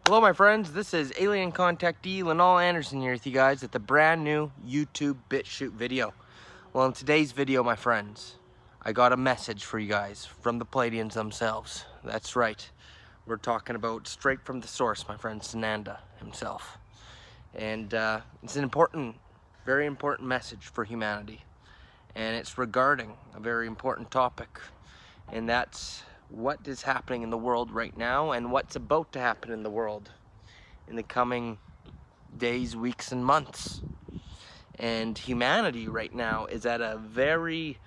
Hello my friends, this is Alien Contactee Linol Anderson here with you guys at the brand new YouTube BitChute video. Well, in today's video, my friends, I got a message for you guys from the Pleiadians themselves. That's right, we're talking about straight from the source, my friend Sananda himself. And it's an important, very important message for humanity. And it's regarding a very important topic, and that's what is happening in the world right now and what's about to happen in the world in the coming days, weeks, and months. And humanity right now is at a very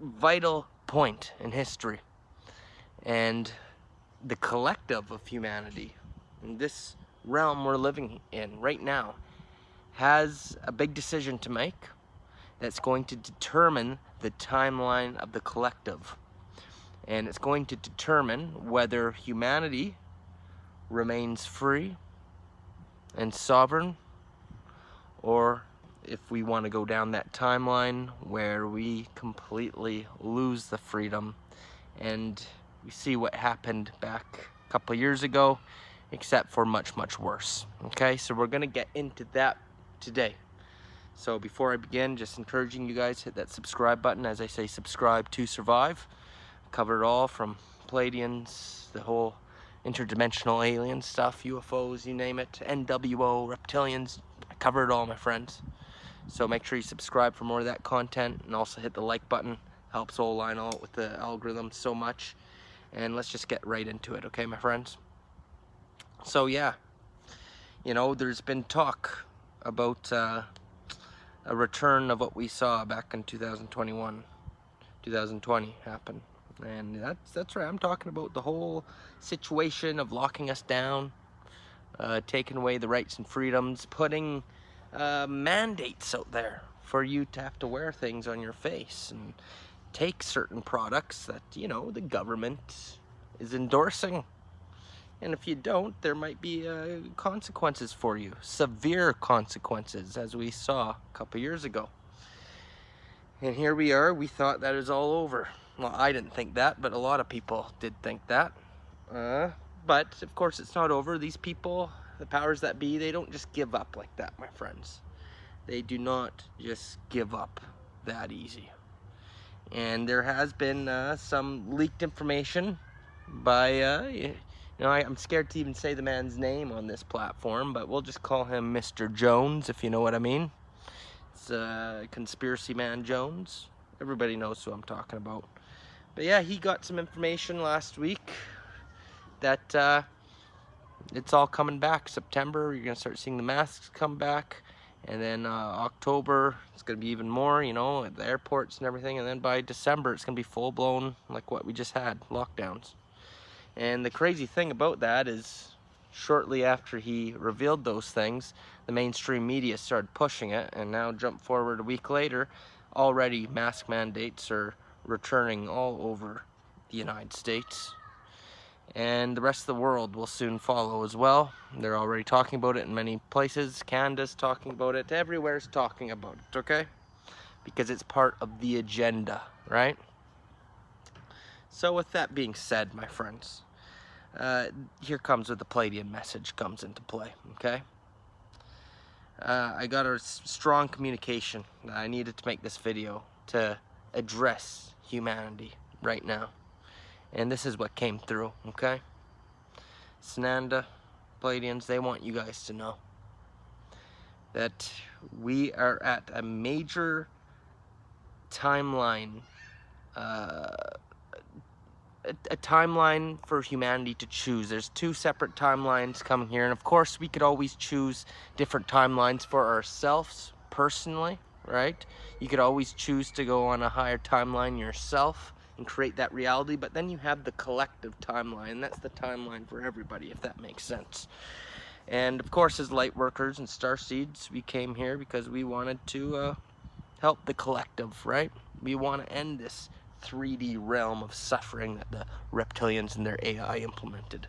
vital point in history. And the collective of humanity in this realm we're living in right now has a big decision to make that's going to determine the timeline of the collective. And it's going to determine whether humanity remains free and sovereign, or if we want to go down that timeline where we completely lose the freedom. And we see what happened back a couple of years ago, except for much, much worse. Okay, so we're going to get into that today. So before I begin, just encouraging you guys, hit that subscribe button. As I say, subscribe to survive. Covered it all from Pleiadians, the whole interdimensional alien stuff, UFOs, you name it, NWO, Reptilians. I covered it all, my friends. So make sure you subscribe for more of that content, and also hit the like button. Helps OWELLI out with the algorithm so much. And let's just get right into it, okay, my friends? So yeah, you know, there's been talk about a return of what we saw back in 2020 happened. And that's right, I'm talking about the whole situation of locking us down, taking away the rights and freedoms, putting mandates out there for you to have to wear things on your face and take certain products that, you know, the government is endorsing. And if you don't, there might be consequences for you, severe consequences, as we saw a couple years ago. And here we are, we thought that is all over. Well, I didn't think that, but a lot of people did think that. But, of course, it's not over. These people, the powers that be, they don't just give up like that, my friends. They do not just give up that easy. And there has been some leaked information by, you know, I'm scared to even say the man's name on this platform, but we'll just call him Mr. Jones, if you know what I mean. It's Conspiracy Man Jones. Everybody knows who I'm talking about. But yeah, he got some information last week that it's all coming back. September, you're going to start seeing the masks come back. And then October, it's going to be even more, you know, at the airports and everything. And then by December, it's going to be full-blown like what we just had, lockdowns. And the crazy thing about that is, shortly after he revealed those things, the mainstream media started pushing it, and now jump forward a week later, already mask mandates are returning all over the United States. And the rest of the world will soon follow as well. They're already talking about it in many places. Canada's talking about it. Everywhere's talking about it, okay? Because it's part of the agenda, right? So with that being said, my friends, here comes where the Pleiadian message comes into play, okay? I got a strong communication that I needed to make this video to address humanity right now. And this is what came through, okay? Sananda, Pleiadians, they want you guys to know that we are at a major timeline, a timeline for humanity to choose. There's two separate timelines coming here, and of course we could always choose different timelines for ourselves personally, right? You could always choose to go on a higher timeline yourself and create that reality, but then you have the collective timeline, and that's the timeline for everybody, if that makes sense. And of course, as light workers and starseeds, we came here because we wanted to help the collective, right? We want to end this 3D realm of suffering that the Reptilians and their AI implemented.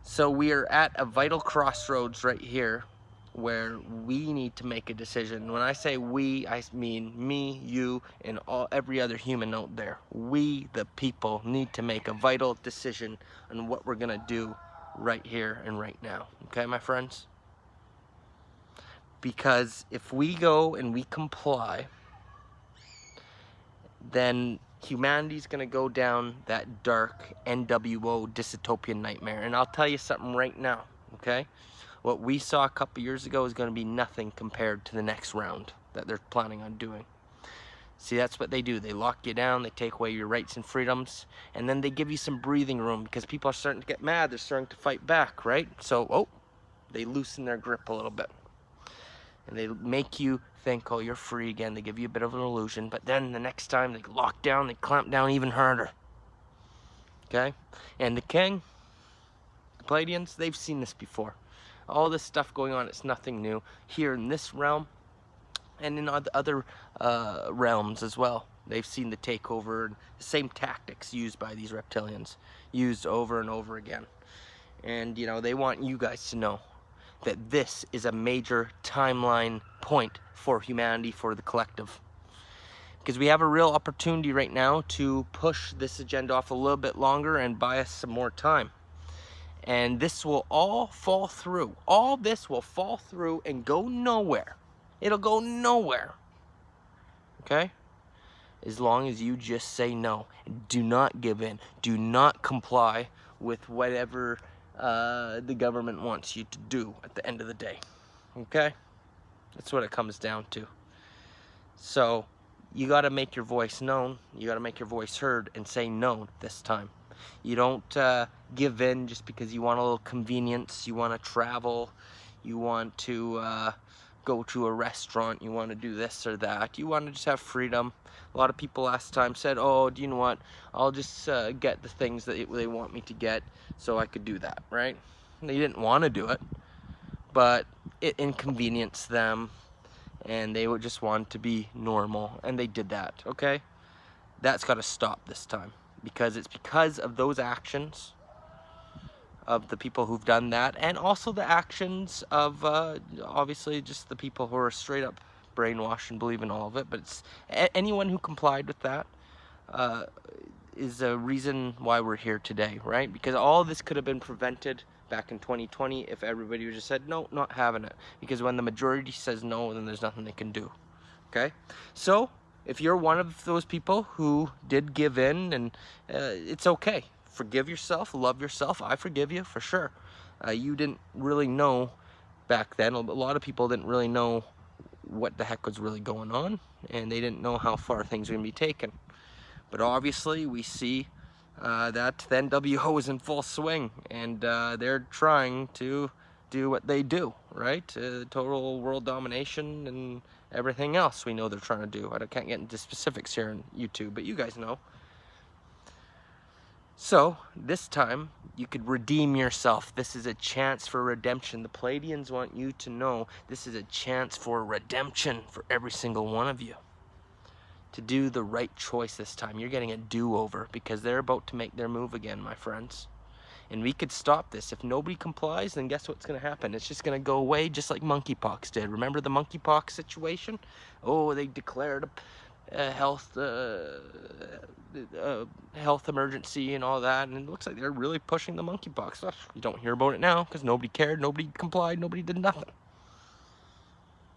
So we are at a vital crossroads right here where we need to make a decision. When I say we, I mean me, you, and every other human out there. We, the people, need to make a vital decision on what we're gonna do right here and right now. Okay, my friends? Because if we go and we comply, then humanity's gonna go down that dark NWO dystopian nightmare. And I'll tell you something right now, okay? What we saw a couple years ago is gonna be nothing compared to the next round that they're planning on doing. See, that's what they do. They lock you down, they take away your rights and freedoms, and then they give you some breathing room because people are starting to get mad, they're starting to fight back, right? So, oh, they loosen their grip a little bit. And they make you think, oh, you're free again. They give you a bit of an illusion, but then the next time they lock down, they clamp down even harder. Okay? And the king, the Pleiadians, they've seen this before. All this stuff going on, it's nothing new. Here in this realm, and in other realms as well. They've seen the takeover, and the same tactics used by these reptilians, used over and over again. And, you know, they want you guys to know that this is a major timeline point for humanity, for the collective. Because we have a real opportunity right now to push this agenda off a little bit longer and buy us some more time. And this will all fall through. All this will fall through and go nowhere. It'll go nowhere. Okay? As long as you just say no. Do not give in. Do not comply with whatever the government wants you to do at the end of the day. Okay? That's what it comes down to. So, you got to make your voice known. You got to make your voice heard and say no this time. You don't give in just because you want a little convenience. You want to travel. You want to go to a restaurant. You want to do this or that. You want to just have freedom. A lot of people last time said, oh, do you know what? I'll just get the things that they want me to get so I could do that, right? And they didn't want to do it, but it inconvenienced them, and they would just want to be normal, and they did that, okay? That's got to stop this time, because it's because of those actions of the people who've done that, and also the actions of obviously just the people who are straight up brainwashed and believe in all of it. But it's anyone who complied with that is a reason why we're here today, right? Because all of this could have been prevented back in 2020 if everybody just said no, not having it. Because when the majority says no, then there's nothing they can do. Okay, so if you're one of those people who did give in, and it's okay. Forgive yourself, love yourself. I forgive you for sure. You didn't really know back then. A lot of people didn't really know what the heck was really going on, and they didn't know how far things were going to be taken. But obviously, we see that the NWO is in full swing, and they're trying to do what they do, right? Total world domination and everything else we know they're trying to do. I can't get into specifics here on YouTube, but you guys know. So, this time, you could redeem yourself. This is a chance for redemption. The Pleiadians want you to know this is a chance for redemption for every single one of you. To do the right choice this time. You're getting a do-over because they're about to make their move again, my friends. And we could stop this. If nobody complies, then guess what's going to happen? It's just going to go away just like monkeypox did. Remember the monkeypox situation? Oh, they declared a health emergency and all that, and it looks like they're really pushing the monkeypox. You don't hear about it now because nobody cared, nobody complied, nobody did nothing.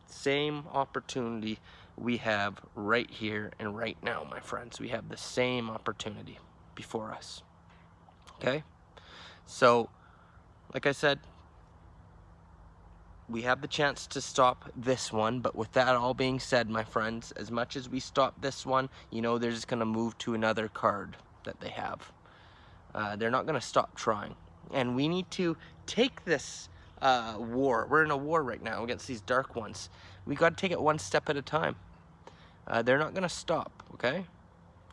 Same opportunity we have right here and right now, my friends. We have the same opportunity before us. Okay? So, like I said, we have the chance to stop this one, but with that all being said, my friends, as much as we stop this one, you know they're just going to move to another card that they have. They're not going to stop trying. And we need to take this war. We're in a war right now against these dark ones. We got to take it one step at a time. They're not going to stop, okay?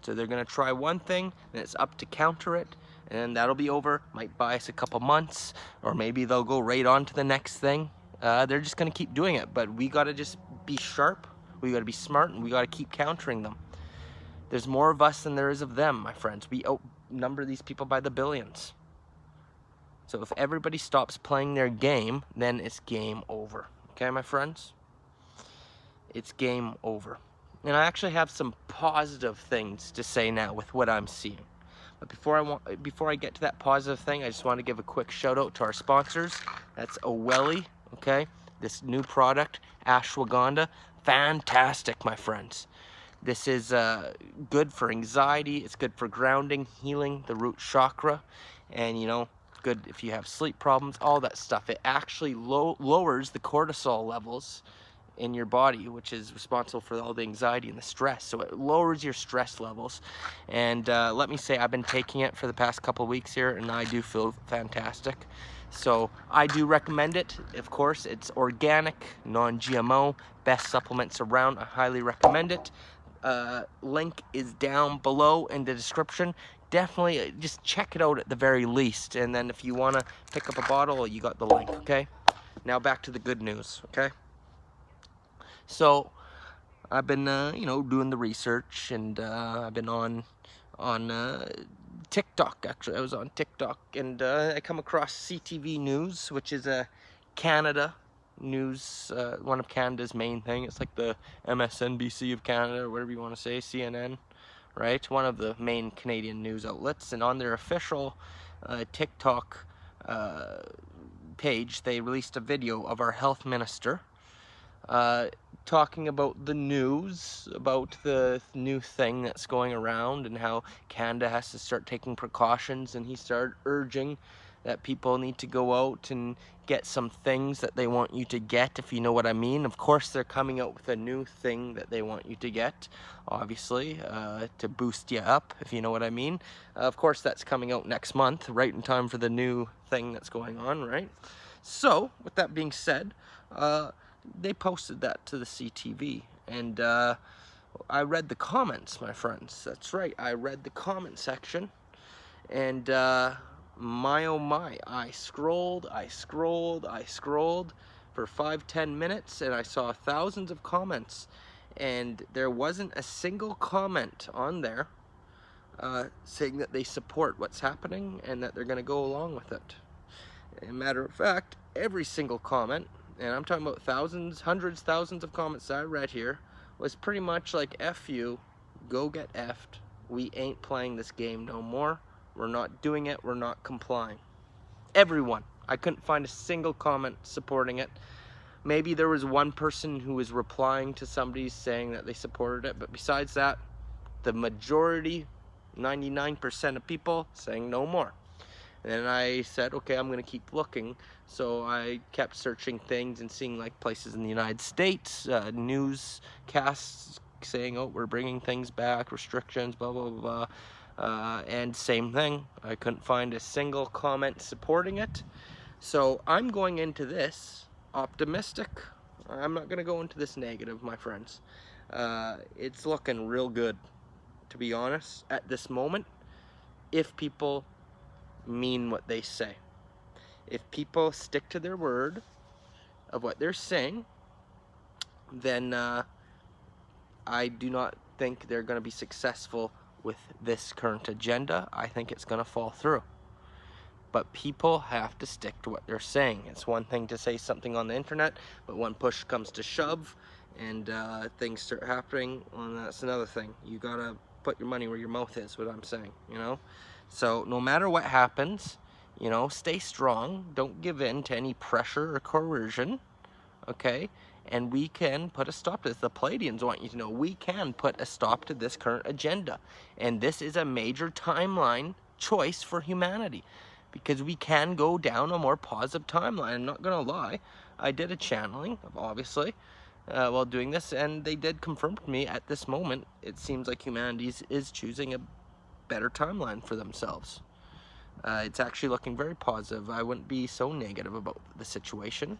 So they're going to try one thing, and it's up to counter it, and that'll be over. Might buy us a couple months, or maybe they'll go right on to the next thing. They're just going to keep doing it, but we got to just be sharp, we got to be smart, and we got to keep countering them. There's more of us than there is of them, my friends. We outnumber these people by the billions. So if everybody stops playing their game, then it's game over. Okay, my friends? It's game over. And I actually have some positive things to say now with what I'm seeing. Before I get to that positive thing, I just want to give a quick shout out to our sponsors. That's OWELLI, okay? This new product, ASHWAGANDA, fantastic, my friends. This is good for anxiety. It's good for grounding, healing the root chakra, and you know, good if you have sleep problems, all that stuff. It actually lowers the cortisol levels in your body, which is responsible for all the anxiety and the stress. So it lowers your stress levels. And let me say, I've been taking it for the past couple of weeks here, and I do feel fantastic. So I do recommend it. Of course, it's organic, non-GMO, best supplements around. I highly recommend it. Link is down below in the description. Definitely just check it out at the very least, and then if you want to pick up a bottle, you got the link. Okay, now back to the good news. Okay, so I've been you know, doing the research, and I've been on TikTok. Actually, I was on TikTok, and I come across CTV News, which is a Canada news, one of Canada's main thing. It's like the MSNBC of Canada, or whatever you want to say, CNN, right? One of the main Canadian news outlets. And on their official TikTok page, they released a video of our health minister talking about the news, about the new thing that's going around, and how Canada has to start taking precautions. And he started urging that people need to go out and get some things that they want you to get, if you know what I mean. Of course, they're coming out with a new thing that they want you to get, obviously, to boost you up, if you know what I mean. Of course, that's coming out next month, right in time for the new thing that's going on, right? So, with that being said, they posted that to the CTV, and I read the comments, my friends. That's right, I read the comment section, and my oh my, I scrolled for 5-10 minutes, and I saw thousands of comments, and there wasn't a single comment on there saying that they support what's happening and that they're going to go along with it. As a matter of fact, every single comment, and I'm talking about thousands, hundreds, thousands of comments that I read here, was pretty much like, F you, go get effed, we ain't playing this game no more, we're not doing it, we're not complying. Everyone. I couldn't find a single comment supporting it. Maybe there was one person who was replying to somebody saying that they supported it, but besides that, the majority, 99% of people, saying no more. And I said, okay, I'm gonna keep looking. So I kept searching things and seeing like places in the United States, newscasts saying, oh, we're bringing things back, restrictions, blah, blah, blah, blah. And same thing, I couldn't find a single comment supporting it. So I'm going into this optimistic. I'm not gonna go into this negative, my friends. It's looking real good, to be honest, at this moment, if people mean what they say. If people stick to their word of what they're saying, then I do not think they're going to be successful with this current agenda. I think it's going to fall through. But people have to stick to what they're saying. It's one thing to say something on the internet, but when push comes to shove and things start happening, well, that's another thing. You gotta put your money where your mouth is, what I'm saying, you know? So no matter what happens, you know, stay strong. Don't give in to any pressure or coercion, okay? And we can put a stop to this. The Pleiadians want you to know we can put a stop to this current agenda. And this is a major timeline choice for humanity, because we can go down a more positive timeline. I'm not gonna lie, I did a channeling, obviously, while doing this, and they did confirm to me at this moment, it seems like humanity is choosing a better timeline for themselves. It's actually looking very positive. I wouldn't be so negative about the situation,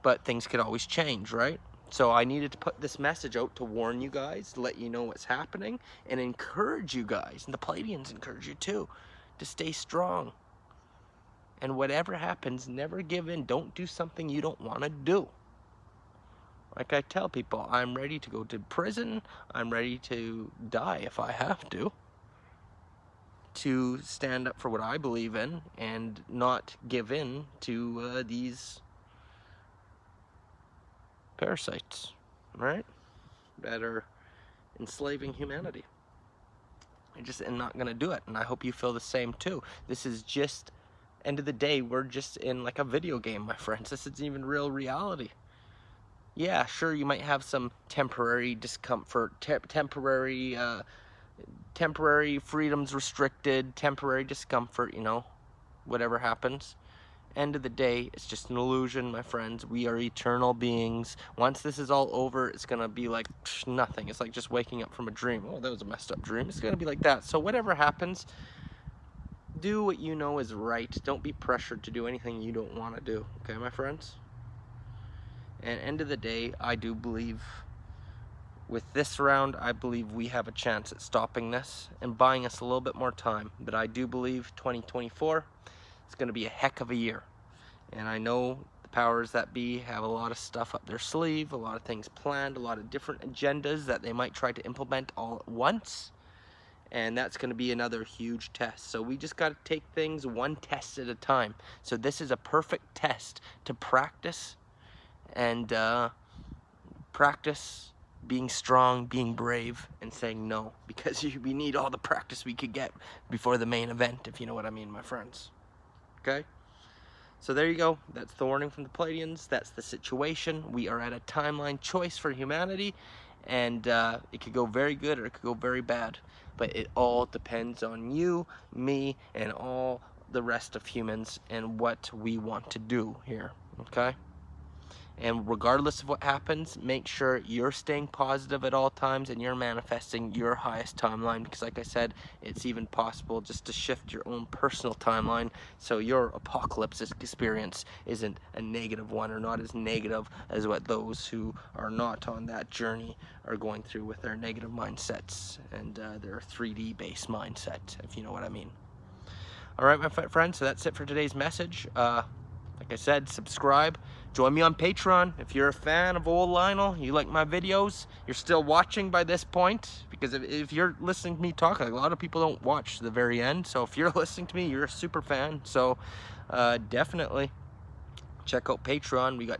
but things could always change, right? So I needed to put this message out to warn you guys, to let you know what's happening, and encourage you guys, and the Pleiadians encourage you too, to stay strong. And whatever happens, never give in. Don't do something you don't want to do. Like I tell people, I'm ready to go to prison. I'm ready to die if I have to stand up for what I believe in and not give in to these parasites, right? That are enslaving humanity. I just am not gonna do it, and I hope you feel the same too. This is just, end of the day, we're just in like a video game, my friends. This isn't even real reality. Yeah, sure, you might have some temporary discomfort, temporary freedoms restricted, temporary discomfort, you know, whatever happens. End of the day, it's just an illusion, my friends. We are eternal beings. Once this is all over, it's gonna be like nothing. It's like just waking up from a dream. Oh, that was a messed up dream. It's gonna be like that. So whatever happens, do what you know is right. Don't be pressured to do anything you don't want to do. Okay, my friends? And end of the day, I do believe with this round, I believe we have a chance at stopping this and buying us a little bit more time. But I do believe 2024 is going to be a heck of a year. And I know the powers that be have a lot of stuff up their sleeve, a lot of things planned, a lot of different agendas that they might try to implement all at once. And that's going to be another huge test. So we just got to take things one test at a time. So this is a perfect test to practice and practice being strong, being brave, and saying no, because we need all the practice we could get before the main event, if you know what I mean, my friends. Okay? So there you go. That's the warning from the Pleiadians. That's the situation. We are at a timeline choice for humanity, and it could go very good or it could go very bad. But it all depends on you, me, and all the rest of humans and what we want to do here. Okay? And regardless of what happens, make sure you're staying positive at all times and you're manifesting your highest timeline, because like I said, it's even possible just to shift your own personal timeline so your apocalypse experience isn't a negative one, or not as negative as what those who are not on that journey are going through with their negative mindsets and their 3D based mindset, if you know what I mean. Alright, my friends, so that's it for today's message. Like I said, subscribe. Join me on Patreon. If you're a fan of old Linol, you like my videos, you're still watching by this point, because if you're listening to me talk, like, a lot of people don't watch to the very end. So if you're listening to me, you're a super fan. So definitely check out Patreon. We got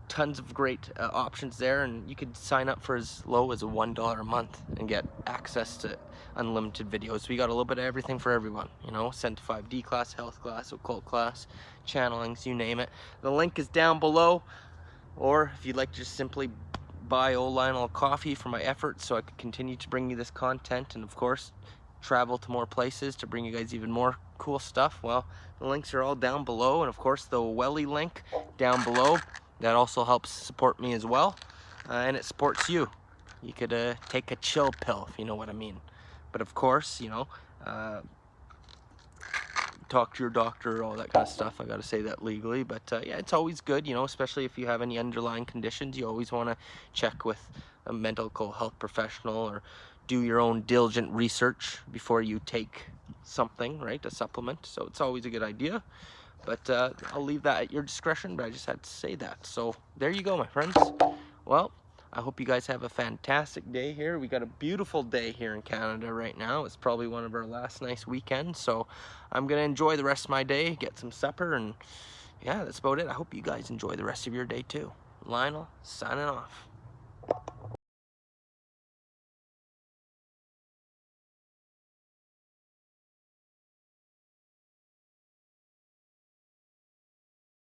tons of great options there, and you could sign up for as low as $1 a month and get access to unlimited videos. We got a little bit of everything for everyone, you know, Sent to 5D class, health class, occult class, channelings, you name it. The link is down below, or if you'd like to just simply buy old Linol coffee for my efforts so I could continue to bring you this content, and of course travel to more places to bring you guys even more cool stuff, well, the links are all down below, and of course the OWELLI link down below. That also helps support me as well, and it supports you. You could take a chill pill, if you know what I mean. But of course, you know, talk to your doctor, all that kind of stuff. I got to say that legally, but yeah, it's always good, you know, especially if you have any underlying conditions. You always want to check with a medical health professional or do your own diligent research before you take something, right, a supplement. So it's always a good idea. But I'll leave that at your discretion, but I just had to say that. So there you go, my friends. Well, I hope you guys have a fantastic day here. We got a beautiful day here in Canada right now. It's probably one of our last nice weekends. So I'm going to enjoy the rest of my day, get some supper, and yeah, that's about it. I hope you guys enjoy the rest of your day too. Linol, signing off.